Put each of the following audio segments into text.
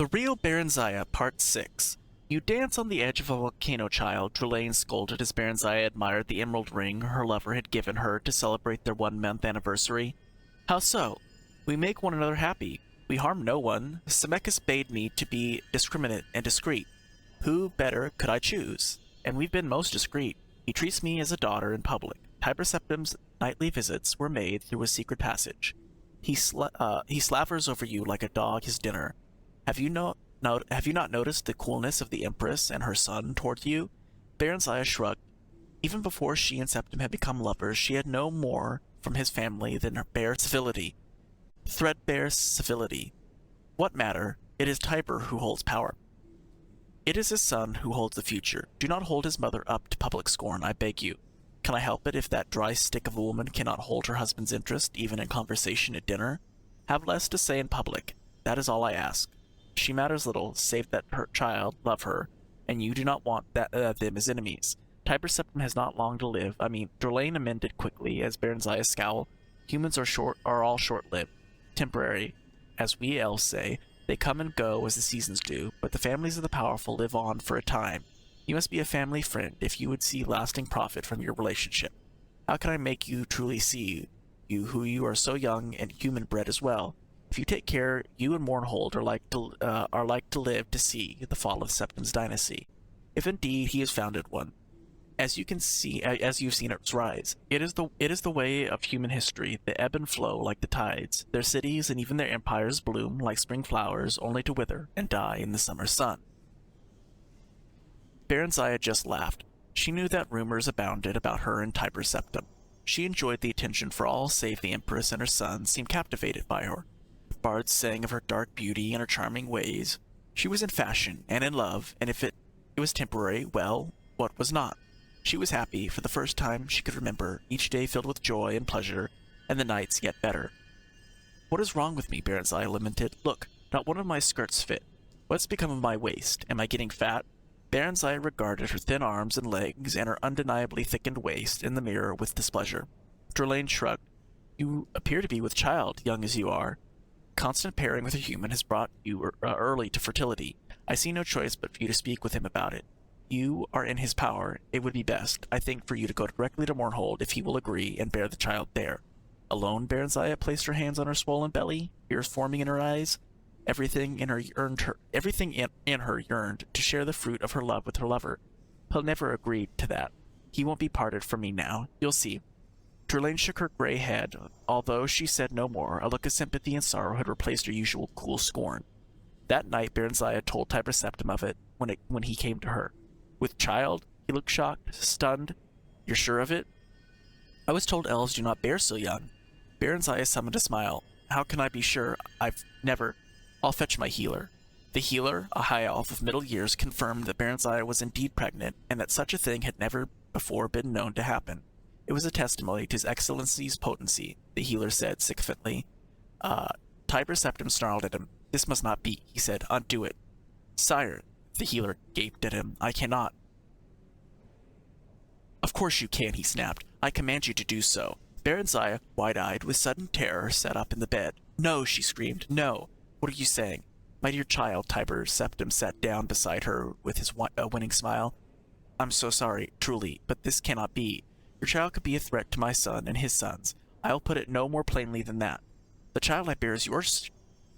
The Real Barenziah Part 6. You dance on the edge of a volcano, child, Drulaine scolded as Barenziah admired the emerald ring her lover had given her to celebrate their 1-month anniversary. How so? We make one another happy. We harm no one. Semekus bade me to be discriminate and discreet. Who better could I choose? And we've been most discreet. He treats me as a daughter in public. Tiber Septim's nightly visits were made through a secret passage. He slavers over you like a dog his dinner. Have you not noticed the coolness of the Empress and her son toward you? Barenziah shrugged. Even before she and Septim had become lovers, she had no more from his family than her bare civility. Threadbare civility. What matter? It is Tiber who holds power. It is his son who holds the future. Do not hold his mother up to public scorn, I beg you. Can I help it if that dry stick of a woman cannot hold her husband's interest, even in conversation at dinner? Have less to say in public. That is all I ask. She matters little, save that her child love her, and you do not want them as enemies. Tiber Septim has not long to live. Drulaine amended quickly as Barenziah scowled. Humans are all short-lived, temporary. As we elves say, they come and go as the seasons do, but the families of the powerful live on for a time. You must be a family friend if you would see lasting profit from your relationship. How can I make you truly see you who you are so young and human-bred as well? If you take care, you and Mournhold are like to live to see the fall of Septim's dynasty, if indeed he has founded one. As you've seen its rise, it is the way of human history. They ebb and flow like the tides. Their cities and even their empires bloom like spring flowers, only to wither and die in the summer sun. Barenziah just laughed. She knew that rumors abounded about her and Tiber Septim. She enjoyed the attention, for all save the Empress and her son seemed captivated by her. Bards sang of her dark beauty and her charming ways. She was in fashion and in love, and if it was temporary, well, what was not? She was happy for the first time she could remember, each day filled with joy and pleasure, and the nights yet better. What is wrong with me? Barenziah lamented. Look, not one of my skirts fit. What's become of my waist? Am I getting fat? Barenziah regarded her thin arms and legs and her undeniably thickened waist in the mirror with displeasure. Drulaine shrugged. You appear to be with child, young as you are. Constant pairing with a human has brought you early to fertility. I see no choice but for you to speak with him about it. You are in his power. It would be best, I think, for you to go directly to Mournhold if he will agree and bear the child there. Alone, Barenziah placed her hands on her swollen belly, tears forming in her eyes. Everything in her yearned to share the fruit of her love with her lover. He'll never agree to that. He won't be parted from me now. You'll see. Drulaine shook her gray head. Although she said no more, a look of sympathy and sorrow had replaced her usual cool scorn. That night, Barenziah told Tiber Septim of it when he came to her. With child? He looked shocked, stunned. You're sure of it? I was told elves do not bear so young. Barenziah summoned a smile. How can I be sure? I've never... I'll fetch my healer. The healer, a high elf of middle years, confirmed that Barenziah was indeed pregnant, and that such a thing had never before been known to happen. It was a testimony to his excellency's potency, the healer said sycophantly. Tiber Septim snarled at him. This must not be, he said. Undo it. Sire, the healer gaped at him. I cannot. Of course you can, he snapped. I command you to do so. Barenziah, wide-eyed with sudden terror, sat up in the bed. No, she screamed. No. What are you saying? My dear child, Tiber Septim sat down beside her with his winning smile. I'm so sorry, truly, but this cannot be. Your child could be a threat to my son and his sons. I'll put it no more plainly than that. The child I bear is your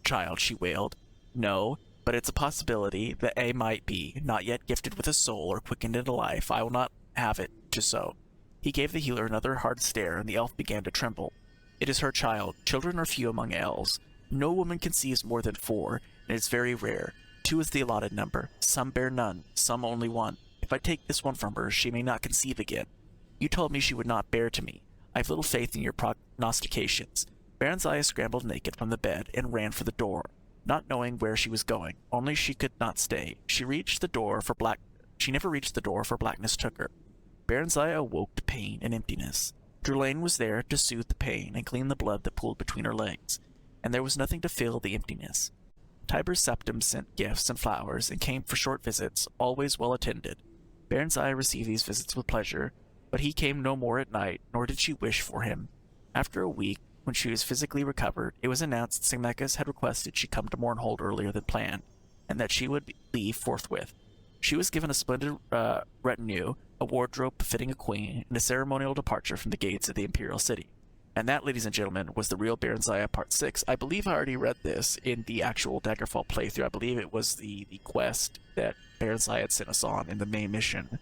child, she wailed. No, but it's a possibility that A might be, not yet gifted with a soul or quickened into life. I will not have it just so. He gave the healer another hard stare, and the elf began to tremble. It is her child. Children are few among elves. No woman conceives more than 4, and it's very rare. 2 is the allotted number. Some bear none, some only 1. If I take this one from her, she may not conceive again. You told me she would not bear to me. I have little faith in your prognostications. Barenziah scrambled naked from the bed and ran for the door, not knowing where she was going. Only she could not stay. She never reached the door, for blackness took her. Barenziah awoke to pain and emptiness. Drulaine was there to soothe the pain and clean the blood that pooled between her legs, and there was nothing to fill the emptiness. Tiber Septim sent gifts and flowers and came for short visits, always well attended. Barenziah received these visits with pleasure, but he came no more at night, nor did she wish for him. After a week, when she was physically recovered, it was announced that Semekus had requested she come to Mournhold earlier than planned. and that she would leave forthwith. She was given a splendid retinue, a wardrobe befitting a queen, and a ceremonial departure from the gates of the imperial city. And that, ladies and gentlemen, was the Real Barenziah Part 6. I believe I already read this in the actual Daggerfall playthrough. I believe it was the quest that Barenziah had sent us on in the main mission.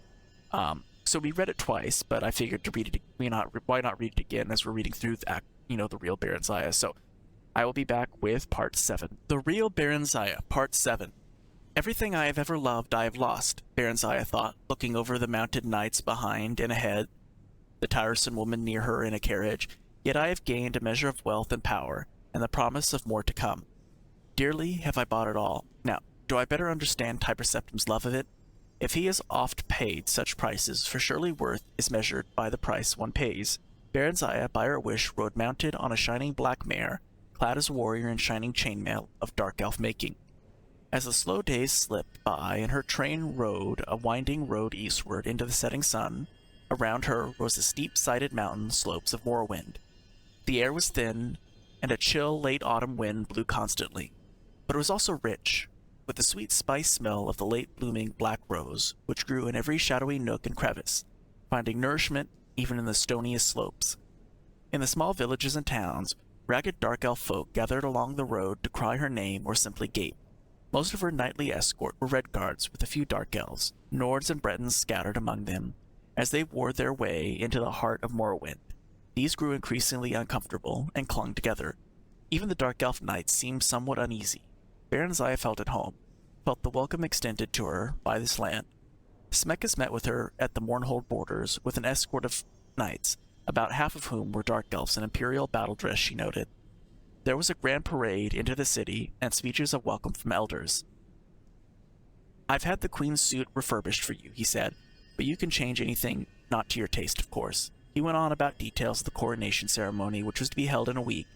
So we read it twice, but I figured to read it, why not read it again as we're reading through the Real Barenziah. So I will be back with Part 7. The Real Barenziah, Part 7. Everything I have ever loved I have lost, Barenziah thought, looking over the mounted knights behind and ahead, the tiresome woman near her in a carriage. Yet I have gained a measure of wealth and power, and the promise of more to come. Dearly have I bought it all. Now, do I better understand Tiber Septim's love of it? If he has oft paid such prices, for surely worth is measured by the price one pays. Barenziah, by her wish, rode mounted on a shining black mare, clad as a warrior in shining chainmail of dark elf making. As the slow days slipped by and her train rode a winding road eastward into the setting sun, around her rose the steep-sided mountain slopes of Morrowind. The air was thin, and a chill late autumn wind blew constantly, but it was also rich, with the sweet spice smell of the late-blooming black rose, which grew in every shadowy nook and crevice, finding nourishment even in the stoniest slopes. In the small villages and towns, ragged dark elf folk gathered along the road to cry her name or simply gape. Most of her nightly escort were red guards with a few dark elves, Nords and Bretons scattered among them, as they wore their way into the heart of Morrowind. These grew increasingly uncomfortable and clung together. Even the dark elf knights seemed somewhat uneasy. Barenziah felt at home, felt the welcome extended to her by this land. Smekis met with her at the Mournhold borders with an escort of knights, about half of whom were dark elves in imperial battle dress, she noted. There was a grand parade into the city and speeches of welcome from elders. I've had the queen's suit refurbished for you, he said, but you can change anything not to your taste, of course. He went on about details of the coronation ceremony, which was to be held in a week.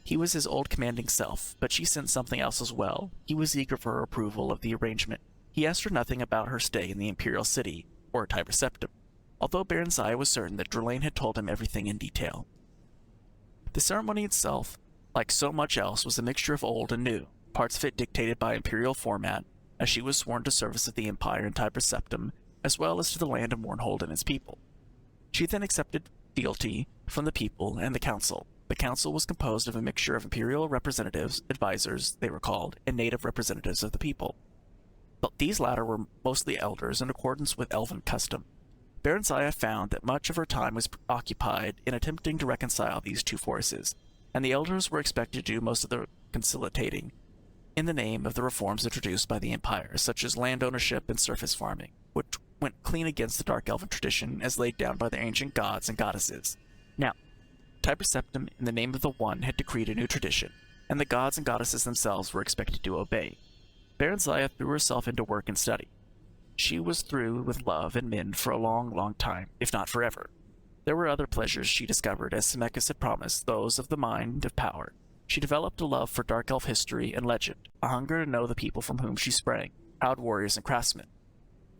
He was his old commanding self, but she sensed something else as well. He was eager for her approval of the arrangement. He asked her nothing about her stay in the imperial city, or Tiber Septim, although Barenziah was certain that Drulain had told him everything in detail. The ceremony itself, like so much else, was a mixture of old and new, parts of it dictated by imperial format, as she was sworn to service of the Empire in Tiber Septim, as well as to the land of Mournhold and its people. She then accepted fealty from the people and the council. The council was composed of a mixture of imperial representatives, advisors, they were called, and native representatives of the people. But these latter were mostly elders in accordance with elven custom. Barenziah found that much of her time was occupied in attempting to reconcile these two forces, and the elders were expected to do most of the conciliating in the name of the reforms introduced by the Empire, such as land ownership and surface farming, which went clean against the dark elven tradition as laid down by their ancient gods and goddesses. Now, Tiber Septim, in the name of the One, had decreed a new tradition, and the gods and goddesses themselves were expected to obey. Barenziah threw herself into work and study. She was through with love and men for a long, long time, if not forever. There were other pleasures she discovered, as Smekis had promised, those of the mind of power. She developed a love for dark elf history and legend, a hunger to know the people from whom she sprang, proud warriors and craftsmen.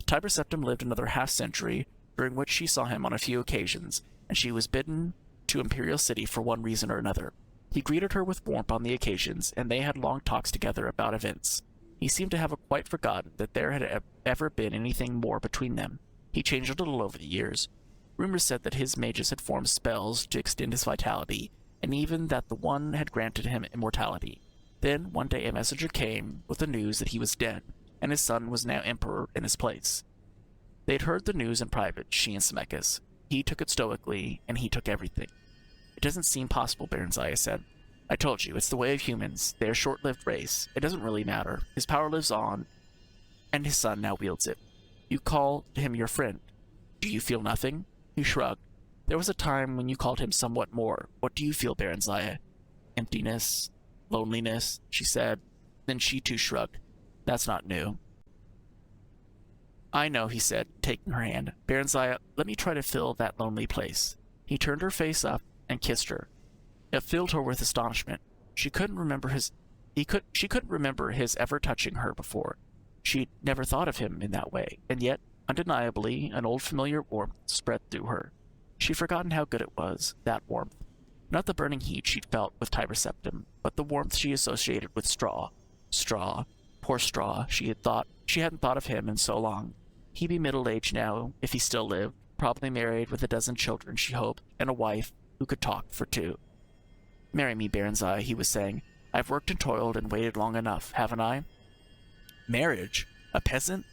Tiber Septim lived another half-century, during which she saw him on a few occasions, and she was bidden to Imperial City for one reason or another. He greeted her with warmth on the occasions, and they had long talks together about events. He seemed to have quite forgotten that there had ever been anything more between them. He changed a little over the years. Rumors said that his mages had formed spells to extend his vitality, and even that the One had granted him immortality. Then, one day, a messenger came with the news that he was dead, and his son was now emperor in his place. They had heard the news in private, she and Smekis. He took it stoically, and he took everything. It doesn't seem possible, Barenziah said. I told you, it's the way of humans. They're a short-lived race. It doesn't really matter. His power lives on, and his son now wields it. You call him your friend. Do you feel nothing? He shrugged. There was a time when you called him somewhat more. What do you feel, Barenziah? Emptiness, loneliness, she said. Then she too shrugged. That's not new. I know, he said, taking her hand. Barenziah, let me try to fill that lonely place. He turned her face up and kissed her. It filled her with astonishment. She couldn't remember his ever touching her before. She'd never thought of him in that way, and yet, undeniably, an old familiar warmth spread through her. She'd forgotten how good it was, that warmth. Not the burning heat she'd felt with Tiber Septim, but the warmth she associated with straw. Straw. Poor Straw, she hadn't thought of him in so long. He'd be middle-aged now, if he still lived, probably married with a dozen children, she hoped, and a wife who could talk for two. "Marry me, Barenziah," he was saying. "I've worked and toiled and waited long enough, haven't I?" Marriage? A peasant?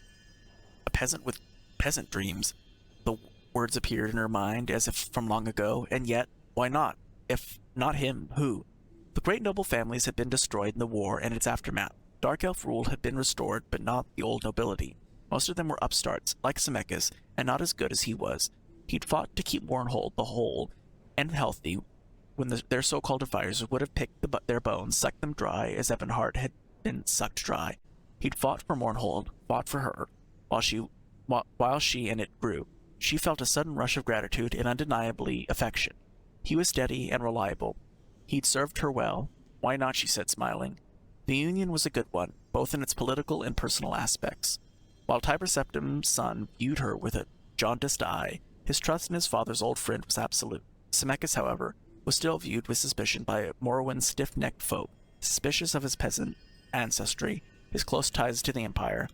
A peasant with peasant dreams. The words appeared in her mind as if from long ago, and yet, why not? If not him, who? The great noble families had been destroyed in the war and its aftermath. Dark elf rule had been restored, but not the old nobility. Most of them were upstarts, like Zemeckis, and not as good as he was. He'd fought to keep Mournhold the whole and healthy when their so-called advisors would have picked their bones, sucked them dry as Ebonheart had been sucked dry. He'd fought for Mournhold, fought for her, while she and it grew. She felt a sudden rush of gratitude and undeniably affection. He was steady and reliable. He'd served her well. Why not, she said, smiling. The union was a good one, both in its political and personal aspects. While Tiber Septim's son viewed her with a jaundiced eye, his trust in his father's old friend was absolute. Zemeckis, however, was still viewed with suspicion by Morrowind's stiff-necked folk, suspicious of his peasant ancestry, his close ties to the Empire.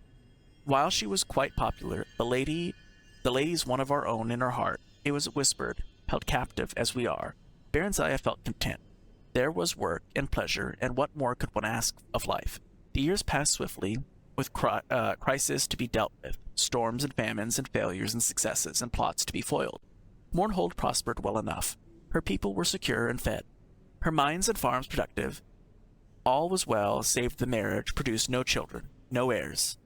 While she was quite popular, the lady's one of our own in her heart. It was whispered, held captive as we are. Barenziah felt content. There was work and pleasure, and what more could one ask of life? The years passed swiftly, with crises to be dealt with, storms and famines and failures and successes and plots to be foiled. Mournhold prospered well enough. Her people were secure and fed. Her mines and farms productive. All was well, save the marriage produced no children, no heirs.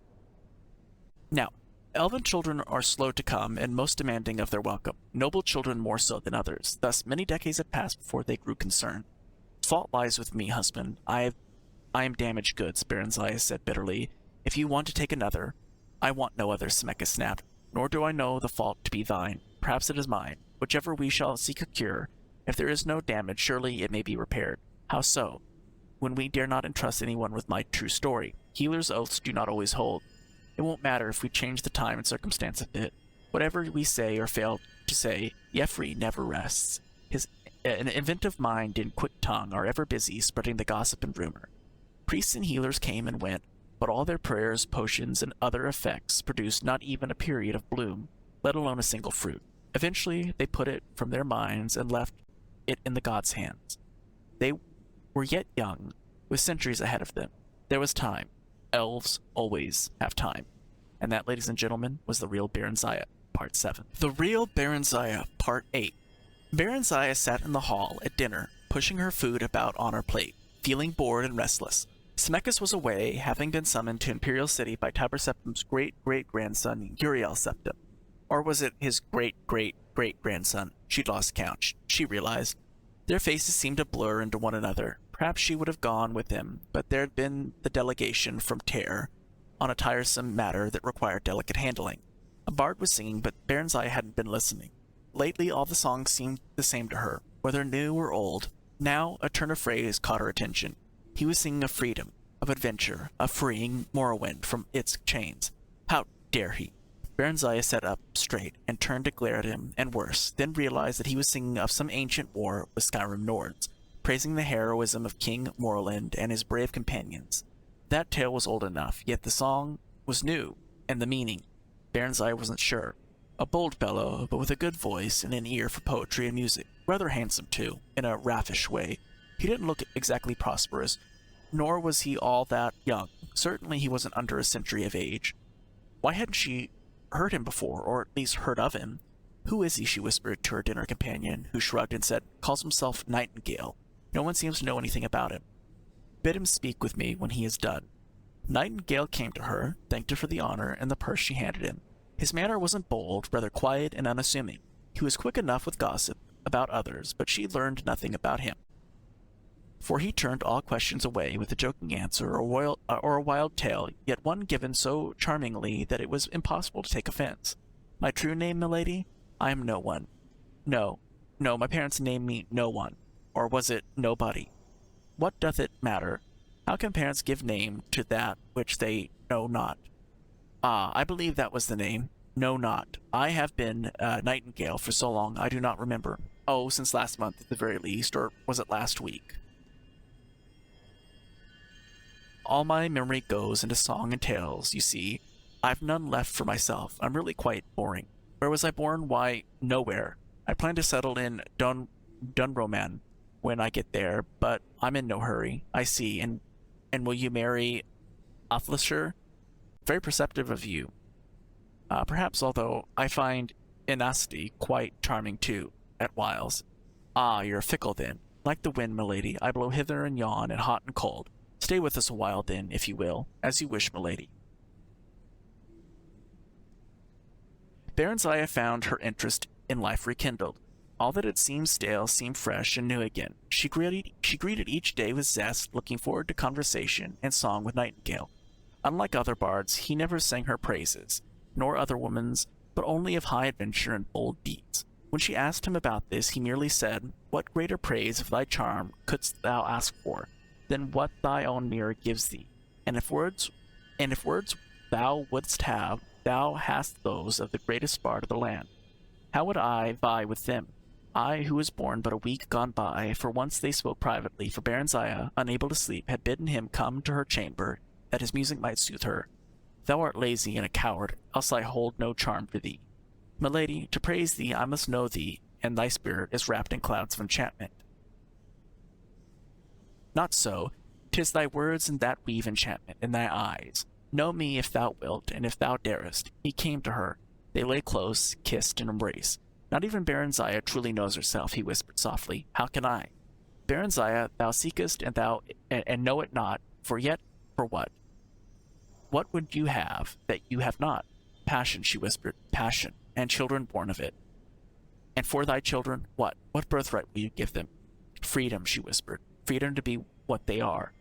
Now, elven children are slow to come and most demanding of their welcome, noble children more so than others. Thus, many decades had passed before they grew concerned. "Fault lies with me, husband. I am damaged goods," Barenziah said bitterly. "If you want to take another—" "I want no other," Zemeckis snapped. "Nor do I know the fault to be thine. Perhaps it is mine. Whichever we shall seek a cure. If there is no damage, surely it may be repaired. How so? When we dare not entrust anyone with my true story. Healers' oaths do not always hold. It won't matter if we change the time and circumstance a bit. Whatever we say or fail to say, Yeffrey never rests. An inventive mind and quick tongue are ever busy spreading the gossip and rumor. Priests and healers came and went, but all their prayers, potions, and other effects produced not even a period of bloom, let alone a single fruit. Eventually, they put it from their minds and left it in the gods' hands. They were yet young, with centuries ahead of them. There was time. Elves always have time. And that, ladies and gentlemen, was the Real Barenziah, Part 7. The Real Barenziah, Part 8. Barenziah sat in the hall at dinner, pushing her food about on her plate, feeling bored and restless. Zemeckis was away, having been summoned to Imperial City by Tiber Septim's great-great-grandson, Uriel Septim. Or was it his great-great-great-grandson? She'd lost count, she realized. Their faces seemed to blur into one another. Perhaps she would have gone with him, but there had been the delegation from Terre on a tiresome matter that required delicate handling. A bard was singing, but Barenziah hadn't been listening. Lately, all the songs seemed the same to her, whether new or old. Now, a turn of phrase caught her attention. He was singing of freedom, of adventure, of freeing Morrowind from its chains. How dare he? Barenziah sat up straight and turned to glare at him, and worse, then realized that he was singing of some ancient war with Skyrim Nords, praising the heroism of King Morrowind and his brave companions. That tale was old enough, yet the song was new, and the meaning, Barenziah wasn't sure. A bold fellow, but with a good voice and an ear for poetry and music. Rather handsome, too, in a raffish way. He didn't look exactly prosperous, nor was he all that young. Certainly he wasn't under a century of age. Why hadn't she heard him before, or at least heard of him? "Who is he?" she whispered to her dinner companion, who shrugged and said, "Calls himself Nightingale. No one seems to know anything about him. Bid him speak with me when he is done." Nightingale came to her, thanked her for the honor and the purse she handed him. His manner wasn't bold, rather quiet and unassuming. He was quick enough with gossip about others, but she learned nothing about him. For he turned all questions away with a joking answer or a wild tale, yet one given so charmingly that it was impossible to take offense. "My true name, milady? I am no one. No, my parents named me no one. Or was it nobody? What doth it matter? How can parents give name to that which they know not? Ah, I believe that was the name. Know not. I have been Nightingale for so long I do not remember. Oh, since last month at the very least, or was it last week?" All my memory goes into song and tales, you see. I've none left for myself. I'm really quite boring. Where was I born? Why, nowhere. I plan to settle in Dunroman when I get there, but I'm in no hurry. I see. And will you marry Athlisher? Very perceptive of you. Perhaps, although I find Inasti quite charming too, at whiles. Ah, you're fickle then. Like the wind, milady, I blow hither and yon, and hot and cold. Stay with us a while then, if you will, as you wish, milady. Barenziah found her interest in life rekindled. All that had seemed stale seemed fresh and new again. She greeted each day with zest, looking forward to conversation and song with Nightingale. Unlike other bards, he never sang her praises, nor other women's, but only of high adventure and bold deeds. When she asked him about this, he merely said, "What greater praise of thy charm couldst thou ask for, than what thy own mirror gives thee? And if words thou wouldst have, thou hast those of the greatest bard of the land. How would I vie with them? I, who was born but a week gone by, for once they spoke privately, for Barenziah, unable to sleep, had bidden him come to her chamber, that his music might soothe her. Thou art lazy and a coward, else I hold no charm for thee. Milady, to praise thee I must know thee, and thy spirit is wrapped in clouds of enchantment. Not so, 'tis thy words and that weave enchantment in thy eyes. Know me if thou wilt, and if thou darest." He came to her. They lay close, kissed, and embraced. "Not even Barenziah truly knows herself," he whispered softly. "How can I? Barenziah, thou seekest, and know it not, for yet for what? What would you have that you have not?" "Passion," she whispered, "passion, and children born of it." "And for thy children, what? What birthright will you give them?" "Freedom," she whispered, "freedom to be what they are.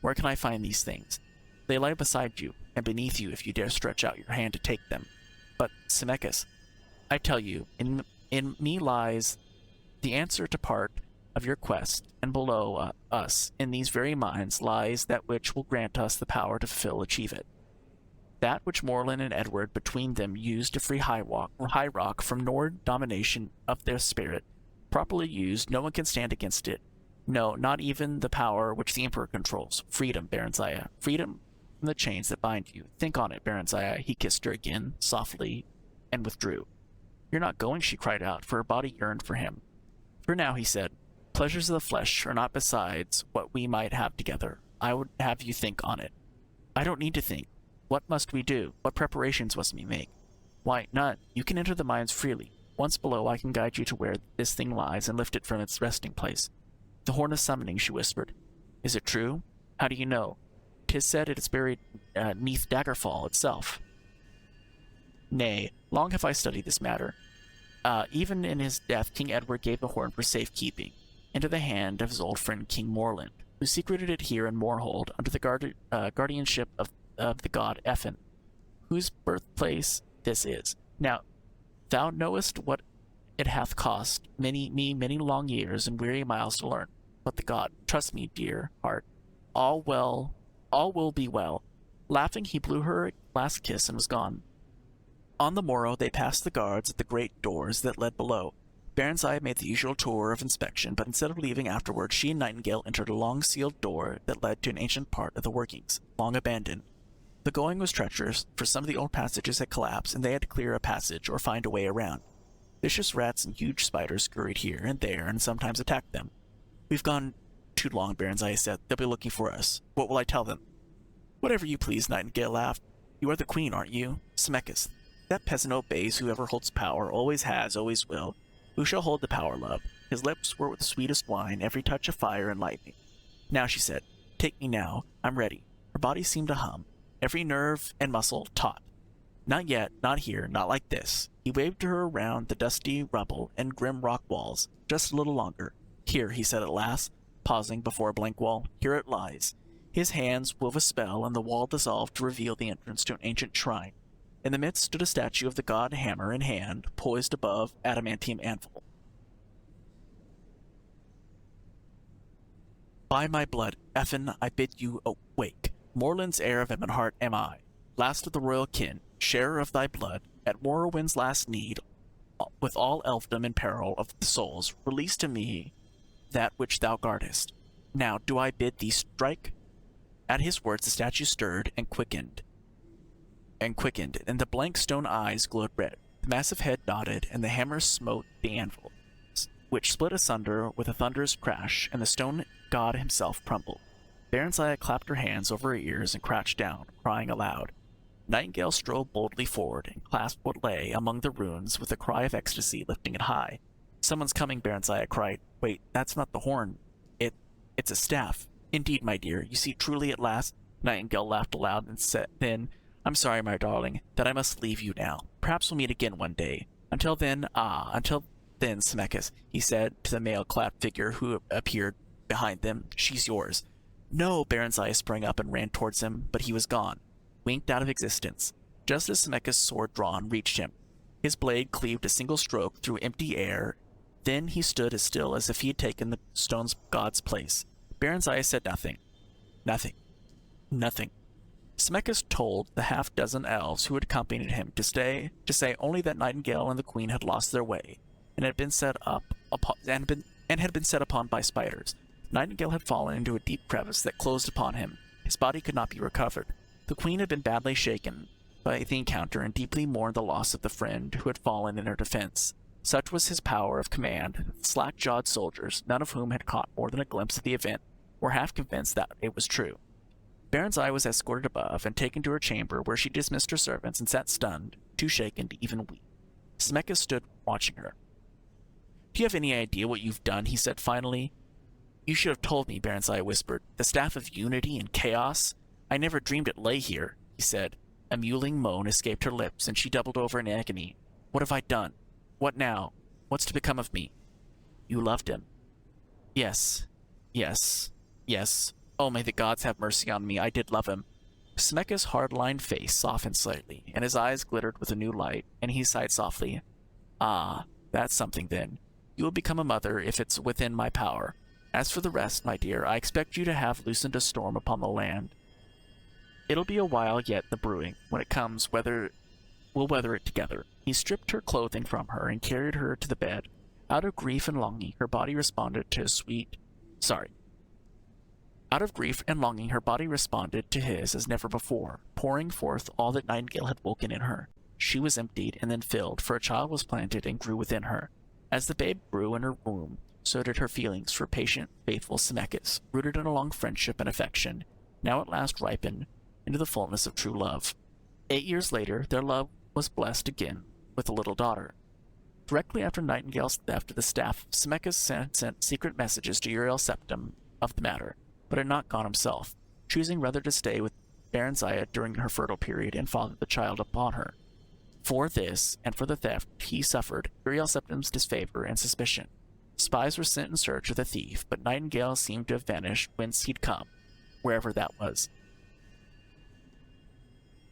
Where can I find these things? They lie beside you, and beneath you if you dare stretch out your hand to take them. But, Semekis, I tell you, in me lies the answer to part of your quest, and below us, in these very minds, lies that which will grant us the power to achieve it. That which Morlin and Edward between them used to free High Rock from Nord domination of their spirit. Properly used, no one can stand against it. No, not even the power which the Emperor controls. Freedom, Barenziah. Freedom from the chains that bind you. Think on it, Barenziah." He kissed her again, softly, and withdrew. "You're not going," she cried out, for her body yearned for him. "For now," he said. "Pleasures of the flesh are not besides what we might have together. I would have you think on it." "I don't need to think. What must we do? What preparations must we make?" "Why, none. You can enter the mines freely. Once below, I can guide you to where this thing lies and lift it from its resting place." "The Horn of Summoning," she whispered. "Is it true? How do you know?" "'Tis said it is buried neath Daggerfall itself." "Nay, long have I studied this matter. Even in his death, King Edward gave the horn for safekeeping into the hand of his old friend King Morland, who secreted it here in Moorhold under the guardianship of the god Ethin, whose birthplace this is. Now, thou knowest what it hath cost me many long years and weary miles to learn. But the god, trust me, dear heart, all will be well." Laughing, he blew her a last kiss and was gone. On the morrow, they passed the guards at the great doors that led below. Barenziah made the usual tour of inspection, but instead of leaving afterward, she and Nightingale entered a long sealed door that led to an ancient part of the workings, long abandoned. The going was treacherous, for some of the old passages had collapsed, and they had to clear a passage or find a way around. Vicious rats and huge spiders scurried here and there, and sometimes attacked them. "We've gone too long," Barenziah said. "They'll be looking for us. What will I tell them?" "Whatever you please," Nightingale laughed. "You are the queen, aren't you? Semekis. That peasant obeys whoever holds power, always has, always will. Who shall hold the power, love? His lips were with the sweetest wine, every touch of fire and lightning." "Now," she said, "take me now. I'm ready." Her body seemed to hum, every nerve and muscle taut. "Not yet, not here, not like this." He waved her around the dusty rubble and grim rock walls. "Just a little longer. Here," he said at last, pausing before a blank wall. "Here it lies." His hands wove a spell, and the wall dissolved to reveal the entrance to an ancient shrine. In the midst stood a statue of the god, hammer in hand, poised above adamantium anvil. "By my blood, Ethin, I bid you awake. Morland's heir of Ebenhart am I, last of the royal kin, sharer of thy blood. At Morrowind's last need, with all elfdom in peril of the souls, release to me that which thou guardest. Now do I bid thee strike?" At his words, the statue stirred and quickened, and the blank stone eyes glowed red. The massive head nodded, and the hammer smote the anvil, which split asunder with a thunderous crash, and the stone god himself crumbled. Barenziah clapped her hands over her ears and crouched down, crying aloud. Nightingale strode boldly forward and clasped what lay among the runes with a cry of ecstasy, lifting it high. "Someone's coming," Barenziah cried. "Wait, that's not the horn. It's a staff." "Indeed, my dear, you see truly at last." Nightingale laughed aloud and said, "Then, I'm sorry, my darling, that I must leave you now. Perhaps we'll meet again one day. Until then, Semekis," he said to the mail-clad figure who appeared behind them, "she's yours." "No!" Barenziah sprang up and ran towards him, but he was gone, winked out of existence, just as Semekis' sword drawn reached him. His blade cleaved a single stroke through empty air. Then he stood as still as if he had taken the stone god's place. Barenziah said nothing. Nothing. Semekis told the half-dozen elves who had accompanied him to say only that Nightingale and the Queen had lost their way, and had been set upon by spiders. Nightingale had fallen into a deep crevice that closed upon him. His body could not be recovered. The Queen had been badly shaken by the encounter and deeply mourned the loss of the friend who had fallen in her defense. Such was his power of command that the slack-jawed soldiers, none of whom had caught more than a glimpse of the event, were half convinced that it was true. Barenziah was escorted above and taken to her chamber, where she dismissed her servants and sat stunned, too shaken to even weep. Semekis stood watching her. "Do you have any idea what you've done?" he said finally. "You should have told me," Barenziah whispered. "The staff of unity and chaos? I never dreamed it lay here," he said. A mewling moan escaped her lips, and she doubled over in agony. "What have I done? What now? What's to become of me?" "You loved him." Yes. Oh, may the gods have mercy on me. I did love him." Semekis' hard-lined face softened slightly, and his eyes glittered with a new light, and he sighed softly. "Ah, that's something then. You will become a mother if it's within my power. As for the rest, my dear, I expect you to have loosened a storm upon the land. It'll be a while yet, the brewing. When it comes, we'll weather it together." He stripped her clothing from her and carried her to the bed. Out of grief and longing, her body responded to his as never before, pouring forth all that Nightingale had woken in her. She was emptied and then filled, for a child was planted and grew within her. As the babe grew in her womb, so did her feelings for patient, faithful Semekis, rooted in a long friendship and affection, now at last ripened into the fullness of true love. 8 years later, their love was blessed again with a little daughter. Directly after Nightingale's theft of the staff, Semekis sent secret messages to Uriel Septim of the matter, but had not gone himself, choosing rather to stay with Barenziah during her fertile period and father the child upon her. For this, and for the theft, he suffered Uriel Septim's disfavor and suspicion. Spies were sent in search of the thief, but Nightingale seemed to have vanished whence he'd come, wherever that was.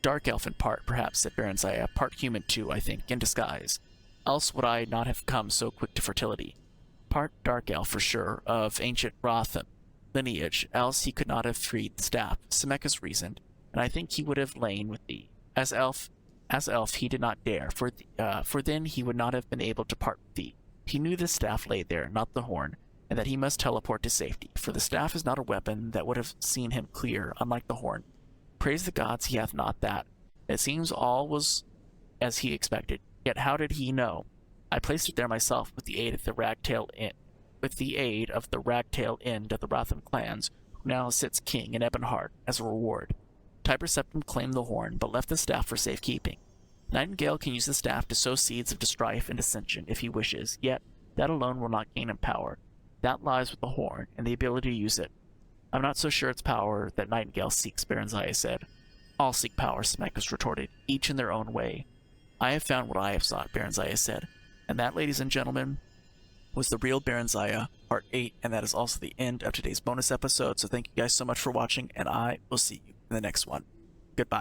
"Dark elf in part, perhaps," said Barenziah, "part human too, I think, in disguise. Else would I not have come so quick to fertility. Part dark elf for sure, of ancient Rotham lineage, else he could not have freed the staff," Semekis reasoned, "and I think he would have lain with thee. As elf he did not dare, for then he would not have been able to part with thee. He knew the staff lay there, not the horn, and that he must teleport to safety, for the staff is not a weapon that would have seen him clear, unlike the horn. Praise the gods he hath not that. It seems all was as he expected. Yet how did he know? I placed it there myself with the aid of the ragtail end of the Rotham clans, who now sits king in Ebonheart as a reward. Tiber Septim claimed the horn, but left the staff for safekeeping. Nightingale can use the staff to sow seeds of strife and dissension if he wishes, yet that alone will not gain him power. That lies with the horn, and the ability to use it. I'm not so sure it's power that Nightingale seeks," Barenziah said. "All seek power," Semekis retorted, "each in their own way." "I have found what I have sought," Barenziah said. And that, ladies and gentlemen, was the Real Barenziah Part 8, and that is also the end of today's bonus episode. So thank you guys so much for watching, and I will see you in the next one. Goodbye.